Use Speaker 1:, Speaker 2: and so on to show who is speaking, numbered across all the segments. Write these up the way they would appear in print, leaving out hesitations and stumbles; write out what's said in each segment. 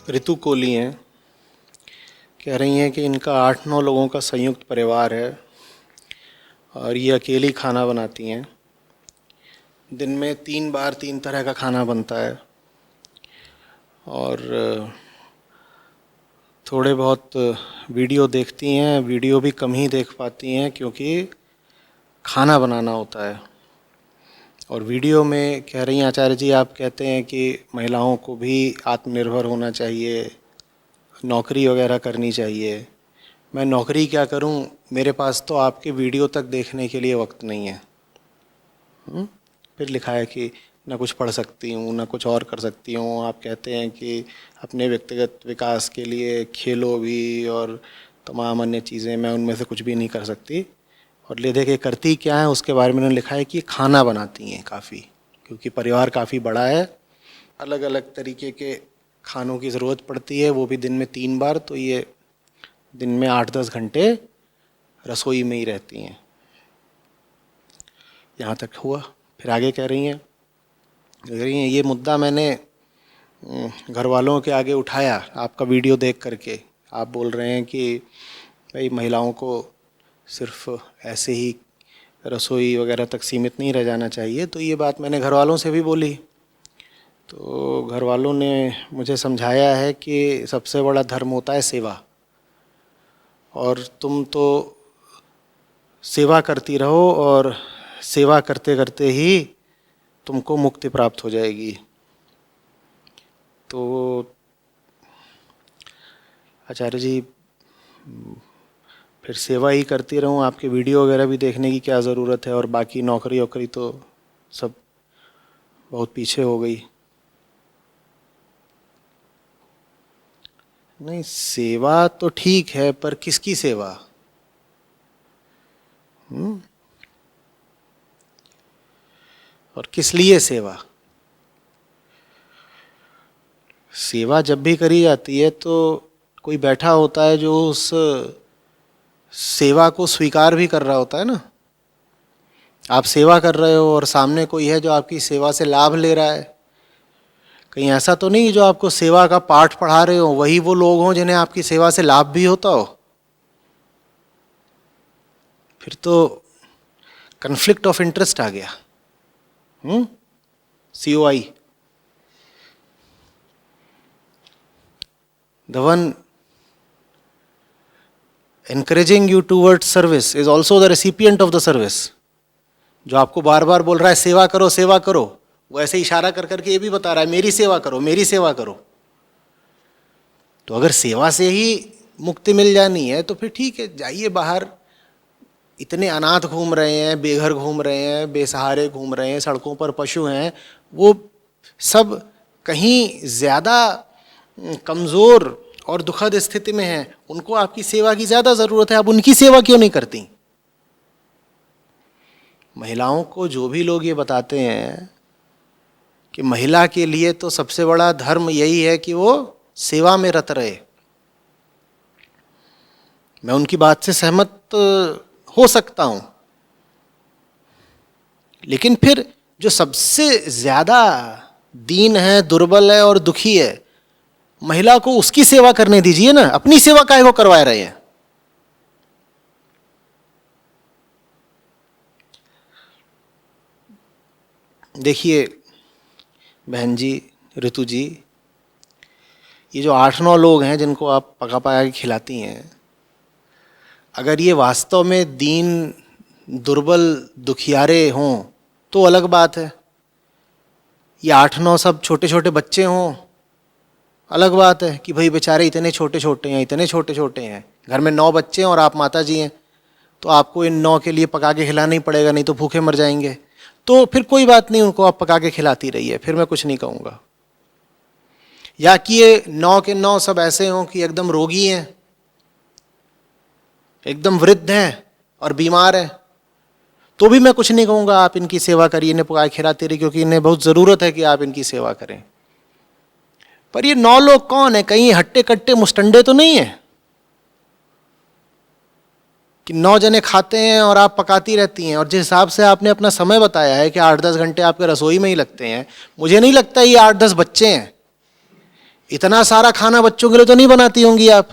Speaker 1: ऋतु कोहली हैं, कह रही हैं कि इनका 8-9 लोगों का संयुक्त परिवार है और ये अकेली खाना बनाती हैं। दिन में 3 बार 3 तरह का खाना बनता है और थोड़े बहुत वीडियो देखती हैं। वीडियो भी कम ही देख पाती हैं क्योंकि खाना बनाना होता है। और वीडियो में कह रही हैं, आचार्य जी आप कहते हैं कि महिलाओं को भी आत्मनिर्भर होना चाहिए, नौकरी वगैरह करनी चाहिए। मैं नौकरी क्या करूं, मेरे पास तो आपके वीडियो तक देखने के लिए वक्त नहीं है। फिर लिखा है कि ना कुछ पढ़ सकती हूँ ना कुछ और कर सकती हूँ। आप कहते हैं कि अपने व्यक्तिगत विकास के लिए खेलो भी और तमाम अन्य चीज़ें, मैं उनमें से कुछ भी नहीं कर सकती। और ले दे के करती क्या है उसके बारे में उन्होंने लिखा है कि खाना बनाती हैं काफ़ी, क्योंकि परिवार काफ़ी बड़ा है, अलग अलग तरीके के खानों की ज़रूरत पड़ती है, वो भी दिन में 3 बार। तो ये दिन में 8-10 घंटे रसोई में ही रहती हैं। यहाँ तक हुआ। फिर आगे कह रही हैं ये मुद्दा मैंने घर वालों के आगे उठाया आपका वीडियो देख करके। आप बोल रहे हैं कि भाई महिलाओं को सिर्फ ऐसे ही रसोई वगैरह तक सीमित नहीं रह जाना चाहिए। तो ये बात मैंने घर वालों से भी बोली, तो घर वालों ने मुझे समझाया है कि सबसे बड़ा धर्म होता है सेवा, और तुम तो सेवा करती रहो और सेवा करते करते ही तुमको मुक्ति प्राप्त हो जाएगी। तो आचार्य जी फिर सेवा ही करती रहूं, आपके वीडियो वगैरह भी देखने की क्या ज़रूरत है, और बाकी नौकरी वोकरी तो सब बहुत पीछे हो गई। नहीं, सेवा तो ठीक है, पर किसकी सेवा? और किस लिए सेवा? सेवा जब भी करी जाती है तो कोई बैठा होता है जो उस सेवा को स्वीकार भी कर रहा होता है ना। आप सेवा कर रहे हो और सामने कोई है जो आपकी सेवा से लाभ ले रहा है। कहीं ऐसा तो नहीं जो आपको सेवा का पाठ पढ़ा रहे हो वही वो लोग हों जिन्हें आपकी सेवा से लाभ भी होता हो। फिर तो कन्फ्लिक्ट ऑफ इंटरेस्ट आ गया। COI, the one encouraging you towards service is also the recipient of the service। जो आपको बार बार बोल रहा है सेवा करो सेवा करो, वो ऐसे इशारा कर करके ये भी बता रहा है मेरी सेवा करो मेरी सेवा करो। तो अगर सेवा से ही मुक्ति मिल जानी है तो फिर ठीक है, जाइए बाहर। इतने अनाथ घूम रहे हैं, बेघर घूम रहे हैं, बेसहारे घूम रहे हैं, सड़कों पर पशु हैं, वो सब कहीं ज़्यादा कमज़ोर और दुखद स्थिति में हैं, उनको आपकी सेवा की ज़्यादा ज़रूरत है। आप उनकी सेवा क्यों नहीं करती? महिलाओं को जो भी लोग ये बताते हैं कि महिला के लिए तो सबसे बड़ा धर्म यही है कि वो सेवा में रत रहे, मैं उनकी बात से सहमत हो सकता हूं। लेकिन फिर जो सबसे ज़्यादा दीन है, दुर्बल है और दुखी है, महिला को उसकी सेवा करने दीजिए ना। अपनी सेवा काहे को करवा रहे हैं? देखिए बहन जी, ऋतु जी, ये जो 8-9 लोग हैं जिनको आप पका पका के खिलाती हैं, अगर ये वास्तव में दीन दुर्बल दुखियारे हों तो अलग बात है। ये 8-9 सब छोटे छोटे बच्चे हों, अलग बात है कि भाई बेचारे इतने छोटे छोटे हैं, इतने छोटे छोटे हैं। घर में 9 बच्चे हैं और आप माता जी हैं, तो आपको इन 9 के लिए पका के खिलाना ही पड़ेगा, नहीं तो भूखे मर जाएंगे। तो फिर कोई बात नहीं, उनको आप पका के खिलाती रहिए, फिर मैं कुछ नहीं कहूँगा। या कि ये 9 के 9 सब ऐसे हों कि एकदम रोगी हैं, एकदम वृद्ध हैं और बीमार हैं, तो भी मैं कुछ नहीं कहूँगा। आप इनकी सेवा करिए, इन्हें पका के खिलाते रहिए, क्योंकि इन्हें बहुत ज़रूरत है कि आप इनकी सेवा करें। पर ये 9 लोग कौन है? कहीं हट्टे कट्टे मुस्टंडे तो नहीं है कि 9 जने खाते हैं और आप पकाती रहती हैं। और जिस हिसाब से आपने अपना समय बताया है कि 8-10 घंटे आपके रसोई में ही लगते हैं, मुझे नहीं लगता ये 8-10 बच्चे हैं। इतना सारा खाना बच्चों के लिए तो नहीं बनाती होंगी आप।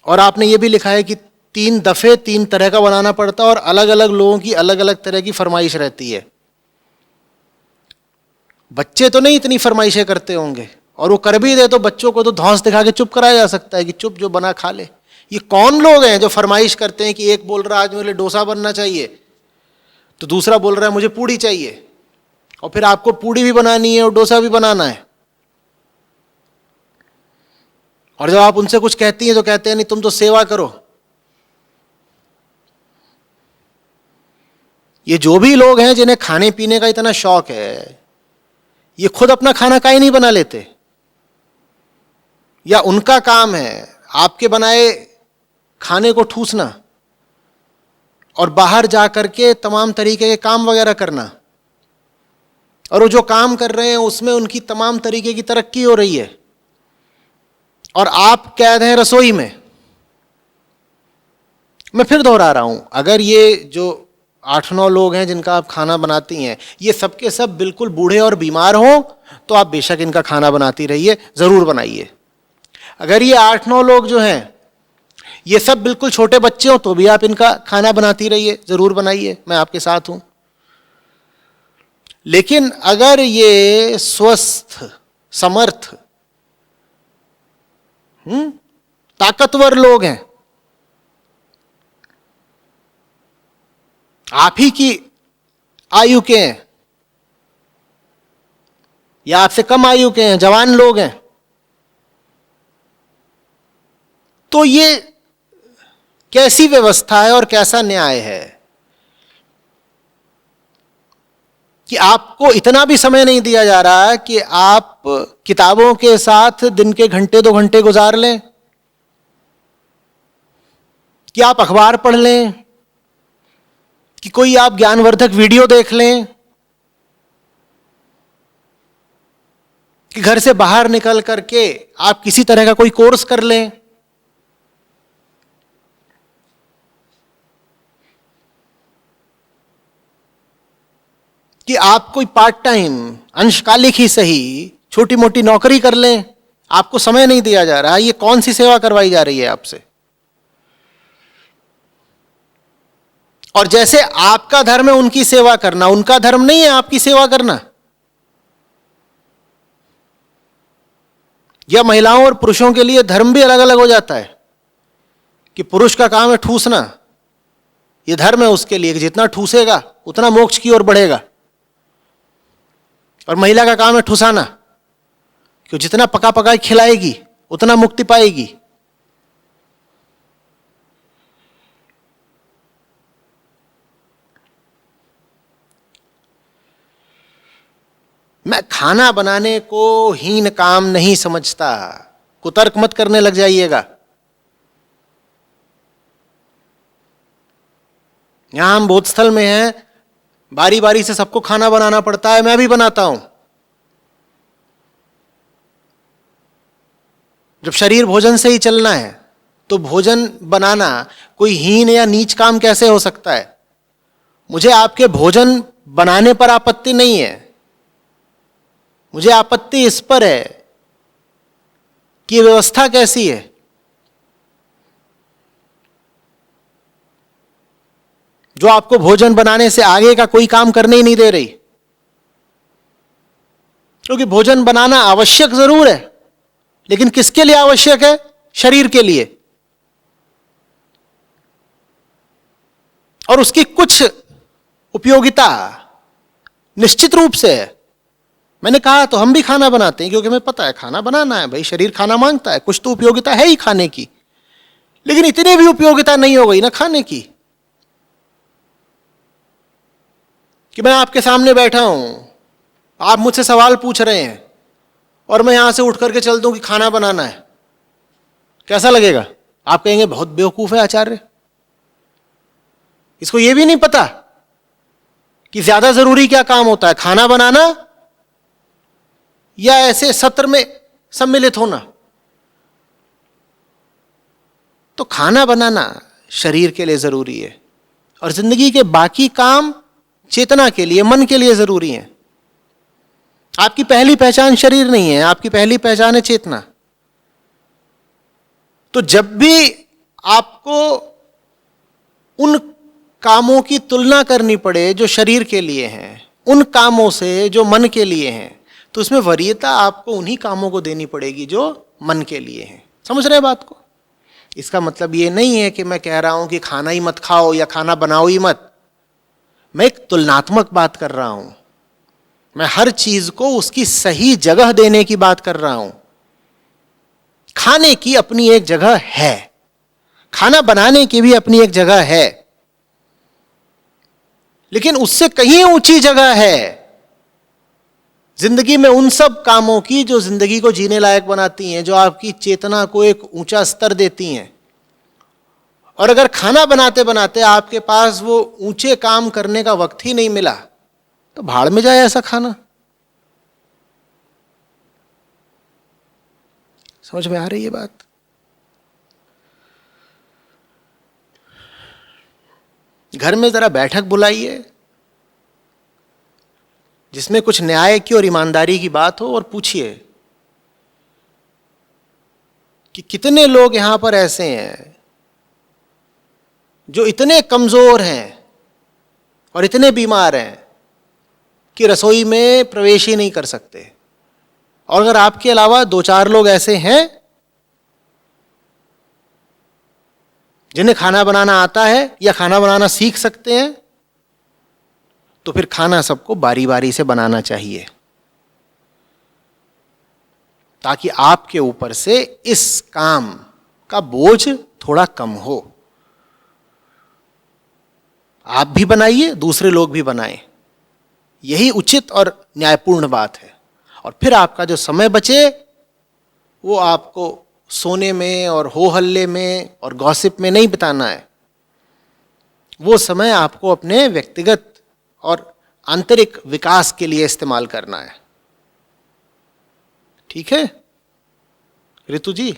Speaker 1: और आपने ये भी लिखा है कि 3 दफे 3 तरह का बनाना पड़ता है और अलग अलग लोगों की अलग अलग तरह की फरमाइश रहती है। बच्चे तो नहीं इतनी फरमाइशें करते होंगे, और वो कर भी दे तो बच्चों को तो धौंस दिखा के चुप कराया जा सकता है कि चुप, जो बना खा ले। ये कौन लोग हैं जो फरमाइश करते हैं कि एक बोल रहा है आज मेरे लिए डोसा बनना चाहिए, तो दूसरा बोल रहा है मुझे पूड़ी चाहिए, और फिर आपको पूड़ी भी बनानी है और डोसा भी बनाना है। और जब आप उनसे कुछ कहती हैं तो कहते हैं नहीं तुम तो सेवा करो। ये जो भी लोग हैं जिन्हें खाने पीने का इतना शौक है, ये खुद अपना खाना काहे नहीं बना लेते? या उनका काम है आपके बनाए खाने को ठूसना और बाहर जा करके तमाम तरीके के काम वगैरह करना, और वो जो काम कर रहे हैं उसमें उनकी तमाम तरीके की तरक्की हो रही है, और आप कैद हैं रसोई में। मैं फिर दोहरा रहा हूं, अगर ये जो 8-9 लोग हैं जिनका आप खाना बनाती हैं, ये सब के सब बिल्कुल बूढ़े और बीमार हों तो आप बेशक इनका खाना बनाती रहिए, जरूर बनाइए। अगर ये 8-9 लोग जो हैं ये सब बिल्कुल छोटे बच्चे हों तो भी आप इनका खाना बनाती रहिए, जरूर बनाइए, मैं आपके साथ हूं। लेकिन अगर ये स्वस्थ, समर्थ, ताकतवर लोग हैं, आप ही की आयु के हैं या आपसे कम आयु के हैं, जवान लोग हैं, तो ये कैसी व्यवस्था है और कैसा न्याय है कि आपको इतना भी समय नहीं दिया जा रहा है कि आप किताबों के साथ दिन के घंटे 2 घंटे गुजार लें, कि आप अखबार पढ़ लें, कि कोई आप ज्ञानवर्धक वीडियो देख लें, कि घर से बाहर निकल करके आप किसी तरह का कोई कोर्स कर लें। कि आप कोई पार्ट टाइम, अंशकालिक ही सही, छोटी मोटी नौकरी कर लें, आपको समय नहीं दिया जा रहा। ये कौन सी सेवा करवाई जा रही है आपसे? और जैसे आपका धर्म है उनकी सेवा करना, उनका धर्म नहीं है आपकी सेवा करना। या महिलाओं और पुरुषों के लिए धर्म भी अलग अलग हो जाता है कि पुरुष का काम है ठूसना, ये धर्म है उसके लिए कि जितना ठूसेगा उतना मोक्ष की ओर बढ़ेगा, और महिला का काम है ठुसाना कि जितना पका पका खिलाएगी उतना मुक्ति पाएगी। मैं खाना बनाने को हीन काम नहीं समझता, कुतर्क मत करने लग जाइएगा। यहां हम बोधस्थल में हैं, बारी बारी से सबको खाना बनाना पड़ता है, मैं भी बनाता हूं। जब शरीर भोजन से ही चलना है तो भोजन बनाना कोई हीन या नीच काम कैसे हो सकता है? मुझे आपके भोजन बनाने पर आपत्ति नहीं है, मुझे आपत्ति इस पर है कि व्यवस्था कैसी है। जो आपको भोजन बनाने से आगे का कोई काम करने ही नहीं दे रही। क्योंकि भोजन बनाना आवश्यक जरूर है, लेकिन किसके लिए आवश्यक है? शरीर के लिए। और उसकी कुछ उपयोगिता निश्चित रूप से है। मैंने कहा तो हम भी खाना बनाते हैं क्योंकि हमें पता है खाना बनाना है, भाई शरीर खाना मांगता है, कुछ तो उपयोगिता है ही खाने की। लेकिन इतनी भी उपयोगिता नहीं हो गई ना खाने की कि मैं आपके सामने बैठा हूं, आप मुझसे सवाल पूछ रहे हैं और मैं यहां से उठ करके चल दूं कि खाना बनाना है। कैसा लगेगा? आप कहेंगे बहुत बेवकूफ है आचार्य, इसको यह भी नहीं पता कि ज्यादा जरूरी क्या काम होता है, खाना बनाना या ऐसे सत्र में सम्मिलित होना। तो खाना बनाना शरीर के लिए जरूरी है और जिंदगी के बाकी काम चेतना के लिए, मन के लिए जरूरी है। आपकी पहली पहचान शरीर नहीं है, आपकी पहली पहचान है चेतना। तो जब भी आपको उन कामों की तुलना करनी पड़े जो शरीर के लिए हैं उन कामों से जो मन के लिए हैं, तो उसमें वरीयता आपको उन्हीं कामों को देनी पड़ेगी जो मन के लिए हैं। समझ रहे हैं बात को? इसका मतलब ये नहीं है कि मैं कह रहा हूं कि खाना ही मत खाओ या खाना बनाओ ही मत। मैं एक तुलनात्मक बात कर रहा हूं। मैं हर चीज को उसकी सही जगह देने की बात कर रहा हूं। खाने की अपनी एक जगह है, खाना बनाने की भी अपनी एक जगह है, लेकिन उससे कहीं ऊंची जगह है जिंदगी में उन सब कामों की जो जिंदगी को जीने लायक बनाती हैं, जो आपकी चेतना को एक ऊंचा स्तर देती हैं। और अगर खाना बनाते बनाते आपके पास वो ऊंचे काम करने का वक्त ही नहीं मिला, तो भाड़ में जाए ऐसा खाना। समझ में आ रही है बात? घर में जरा बैठक बुलाइए जिसमें कुछ न्याय की और ईमानदारी की बात हो, और पूछिए कि कितने लोग यहां पर ऐसे हैं जो इतने कमजोर हैं और इतने बीमार हैं कि रसोई में प्रवेश ही नहीं कर सकते। और अगर आपके अलावा 2-4 लोग ऐसे हैं जिन्हें खाना बनाना आता है या खाना बनाना सीख सकते हैं, तो फिर खाना सबको बारी बारी से बनाना चाहिए, ताकि आपके ऊपर से इस काम का बोझ थोड़ा कम हो। आप भी बनाइए, दूसरे लोग भी बनाएं, यही उचित और न्यायपूर्ण बात है। और फिर आपका जो समय बचे वो आपको सोने में और हो हल्ले में और गॉसिप में नहीं बिताना है। वो समय आपको अपने व्यक्तिगत और आंतरिक विकास के लिए इस्तेमाल करना है। ठीक है ऋतु जी?